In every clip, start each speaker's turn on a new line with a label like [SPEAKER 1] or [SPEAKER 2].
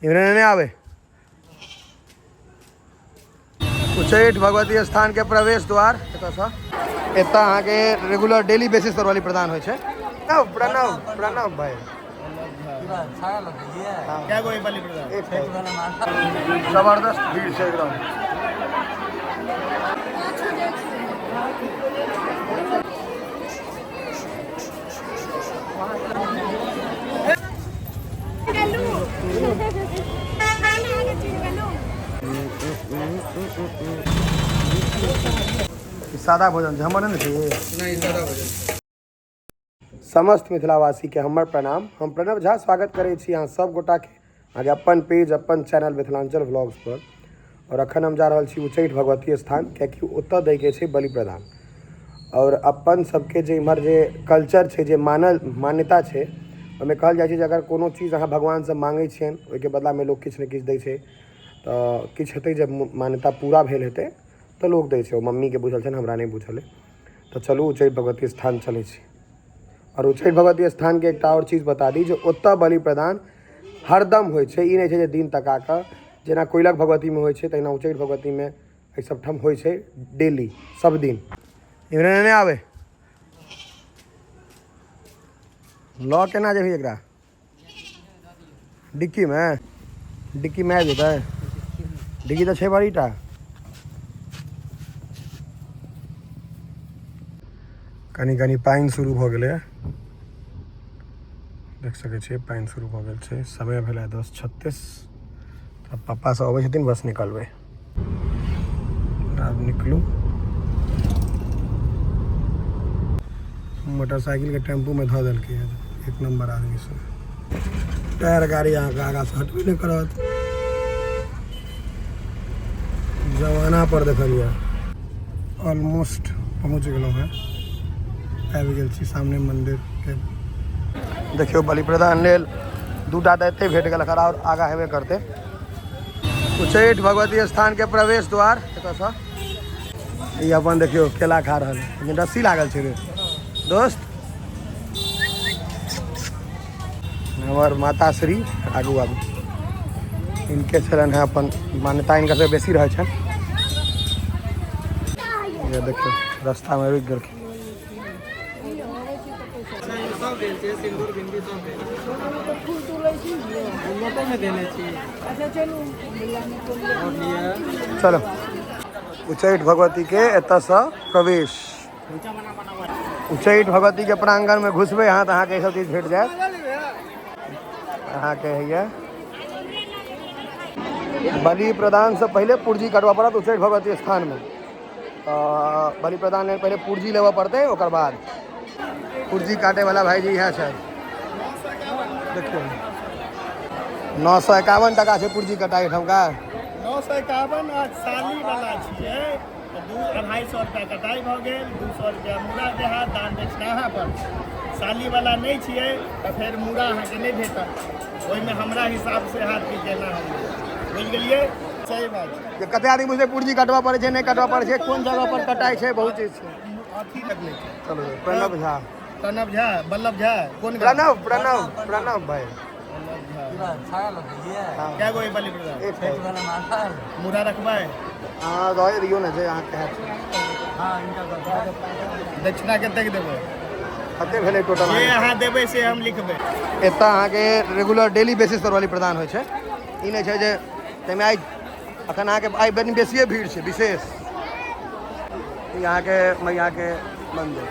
[SPEAKER 1] इन्हें आवे उच्चैठ भगवती स्थान के प्रवेश द्वार एतऽ अहाँ के रेगुलर डेली बेसिस पर बलि प्रदान होइ छै। प्रणव प्रणव भाई क्या कोई बलि प्रदान जबरदस्त भीड़ छै एकदम। सादा भोजन हमर नहीं सादा भोजन। समस्त मिथिलावासी के हमर प्रणाम। हम प्रणव झा स्वागत करै छी अहाँ सब गोटा के आगे अपन पेज अपन चैनल मिथिलांचल व्लॉग्स पर। और अखन हम जा रहल छी उच्चैठ भगवती स्थान कियाकि ओतऽ दै के छै बलि प्रदान। और अपन सबके जे इम्हर जे कल्चर छै जे मान्यता छै ओहिमे कहल जाइ छै जे अगर कोनो चीज अहाँ भगवानसँ माँगै छियनि ओहिके बदलामे लोक किछु ने किछु दै छै तऽ किछु हेतै जब मान्यता पूरा भेल हेतै तऽ लोक दै छै। ओ मम्मीके बुझल छै हमरा नहीं बुझल है। तो चलू उच्चैठ भगवती स्थान चलै छी। और उच्चैठ भगवती स्थान के एकटा और चीज बता दी जो ओतऽ बलि प्रदान हरदम होइ छै। ई नहीं छै जे दिन तका कऽ जेना कोइलख भगवती में होइ छै तहिना उच्चैठ भगवती में एहि सबठाम होइ छै डेली सब दिन। इन्हें नहीं आवे लॉ केना जेबही एकरा डिक्की में आबि जेतै डिक्की तऽ छै बड़ीटा। कनी कनी पानि शुरू भऽ गेलै देख सकै छियै पानि शुरू भऽ गेल छै। समय भेलै 10:36 तब पप्पा सब अबै छथिन बस निकलबै। आब निकलू मोटरसाइकिल के टेम्पू में धऽ देलकै एक नंबर आदमी सब। टायर गाड़ी अहाँके आगाँ से हटबे नहीं करत। जमाना पर देखलिए ऑलमोस्ट पहुँच गेलहुँ हैं। आबि गेल छी सामने मंदिर के। देखियो बलि प्रदान लेल दूटा तऽ एते भेट गेल और आगाँ हेबे करते। उच्चैठ भगवती स्थान के प्रवेश द्वार एतऽसँ ई अपन देखियो केला खा रहल है लेकिन रस्सी लागल छै रे दोस्त। हमर माता श्री आगू आगू इनके छलन है अपन मान्यता इनका से बेसी रहे छन। ये देखियो रास्ता में रुक गेल चलो उच्चैठ भगवती के एतऽसँ प्रवेश। उच्चैठ भगवती के प्रांगण में घुसबै यहाँ तऽ अहाँके सब चीज भेट जायत। अहाँके हैया बलि प्रदान से पहले पुर्जी कटवा पड़त उच्चैठ भगवती स्थान में। बलि प्रदान लेल पहले पुर्जी लेबऽ पड़तै ओकर बाद पुर्जी काटे वाला भाईजी यहाँ छै देखियो 951 टका छै पुर्जी कटाई ठमका
[SPEAKER 2] 951 साली वाला छियै तो 250 रुपया कटाई भऽ गेल 200 रुपया मूड़ा देहात दान दक्षिणा पर। साली वाला नहीं छियै तो फिर मूड़ा अहाँके नहीं भेटत ओहिमे हमरा हिसाब से हाथ की केना हम बुझ गेलियै। सही बात
[SPEAKER 1] ये कते आदमी मुझे पुर्जी कटवा पड़े छै नहीं कटवा पड़े छै कोन जगह पर कटाई छै बहुत चीज छै।
[SPEAKER 2] अथी लगले छै
[SPEAKER 1] चलो प्रणव झा
[SPEAKER 2] बल्लभ झा कौन
[SPEAKER 1] प्रणव भाई
[SPEAKER 2] क्या कोई बलि प्रदान मूड़ा रखबै।
[SPEAKER 1] हाँ दवाई दियो ना जे अहाँ कहे
[SPEAKER 2] दक्षिणा कतेक देबै
[SPEAKER 1] कते भेलै टोटल
[SPEAKER 2] जे अहाँ देबै से हम लिखबै।
[SPEAKER 1] एतऽ अहाँ के रेगुलर डेली बेसिस पर बलि प्रदान होइ छै। ई नहीं छै जे तैमे आइ अखन अहाँ के आइ बेसिए भीड़ छै विशेष। यहाँ के मैया के मंदिर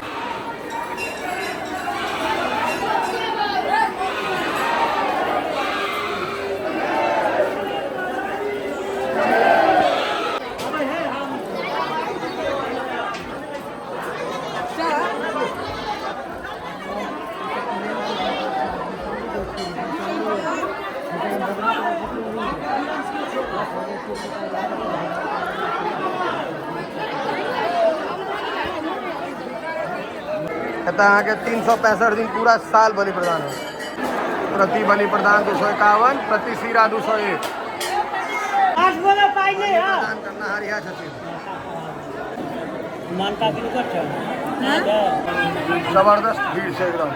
[SPEAKER 1] अहाँ के 365 दिन पूरा साल बलि प्रदान हो। प्रति बलि प्रदान 251 प्रति सीरा 201 प्रदान करना हरिया छथिन। जबरदस्त भीड़ छै एकदम।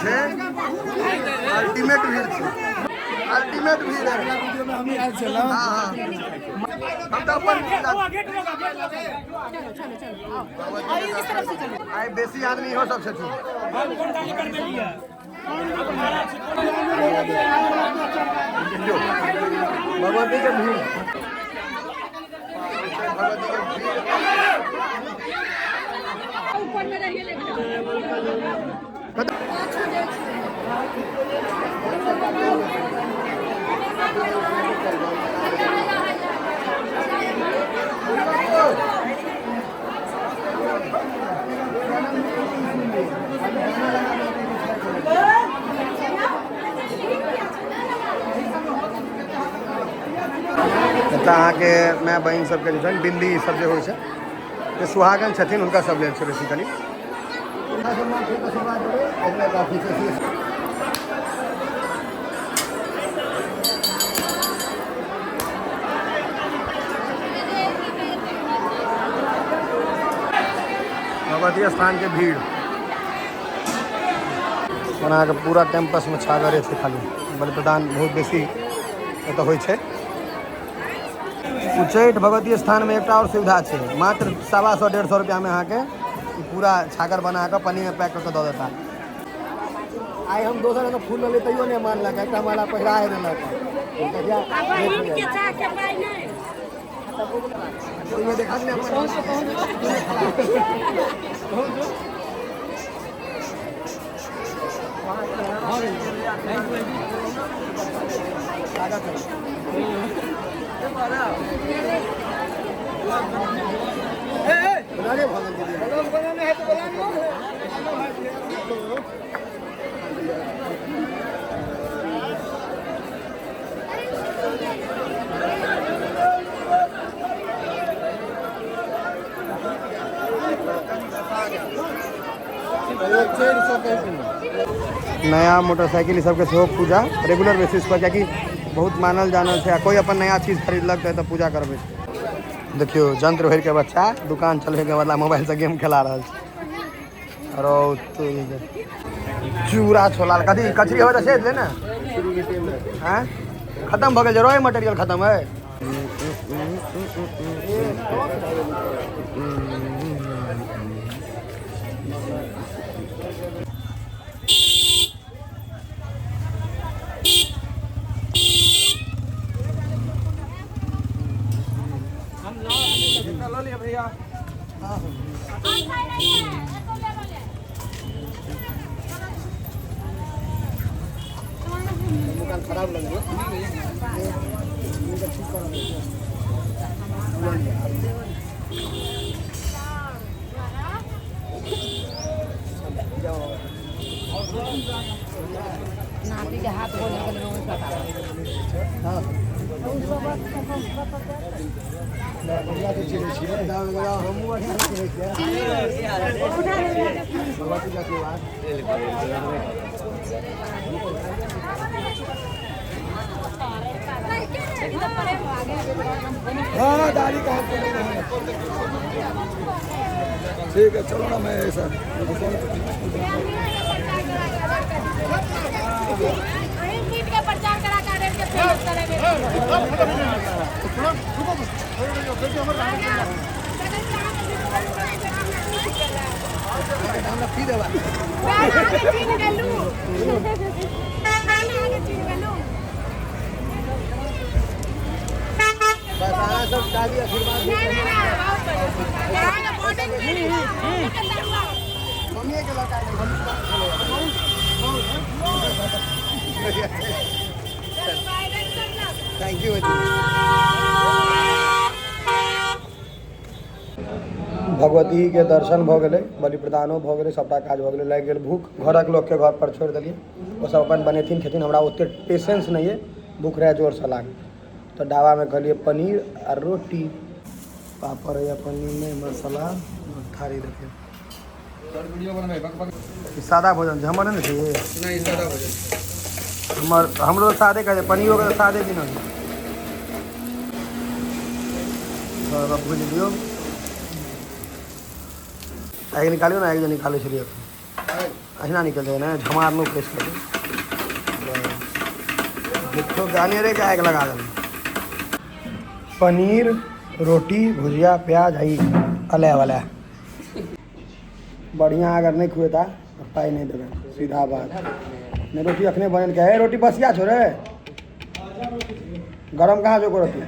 [SPEAKER 1] छे अल्टीमेट भीड़ छे अल्टीमेट भीड़ है हाँ हाँ हम तो अपन आए बेसी आदमी हो सब छथिन भगवती के भीड़ भगवती के भीड़ अहाँ के माय बहन सबके जे छनि बिंदी सब जे होइ छै जे सुहागन छथिन हुनका सब लेल छै बेसिकली भगवती स्थान के भीड़ और अहाँ के पूरा कैंपस में छागरे छै खाली बलि प्रदान बहुत बेसी एतऽ होइ छै उच्चैठ भगवती स्थान में एक और सुविधा है मात्र 150-150 रुपया में अहाँ के पूरा छागर बना के पन्नी में पैक करके दे देता आई हम दोसर के फूल ले तैयो नहीं मानलक एकटा माला पहिरा है देलक देखा नया मोटरसाइकिल सबके सेहो पूजा रेगुलर बेसिस पर क्या बहुत मानल जानल है कोई अपन नया चीज खरीदलक तो पूजा करबे देखियो जंत्र भर के बच्चा दुकान चलबे के बदला मोबाइल से गेम खेला रहा है चूड़ा छोला कथी कचरी हो से ले ना हैं खत्म भ गेल रॉय मटेरियल खत्म है भैया दुकान खराब लग
[SPEAKER 3] नाती के हाथ बोल
[SPEAKER 1] हाँ दाढ़ी का ठीक है चलो ना मैं ऐसा
[SPEAKER 3] प्रचार करा
[SPEAKER 1] सब शादी आशीर्वाद मम्मी के लगा थैंक यू भगवती के दर्शन भ गए बलि प्रदानो भ गए सबटा काज भ गए लग गए भूख घरक लोग के घर पर छोड़ दिलिए वो सब अपन बनेथिन खेथिन हमरा ओते पेशेंस नहीं है भूख रहे जोर से लाग तो ढाबा में कहलिए पनीर और रोटी पापड़ या पनीर में मसाला थारी रखे सादा भोजन छै हमर नहीं चाहिए नहीं सादा भोजन हमरो सादे कहे पनीर वगैरह सादे भी नहीं भूल लियो आगे निकालियो ना एक जो निकाले चलिए अहिना निकल जाए ना झमार नो प्रेस कर देखो गाने रे क्या एक लगा दें पनीर रोटी भुजिया प्याज हई अले वाला बढ़िया अगर नहीं खुए था तो पाई नहीं देवे सीधा बात नहीं रोटी अखने बनल के है रोटी बसिया छोड़े गरम कहाँ जो रोटी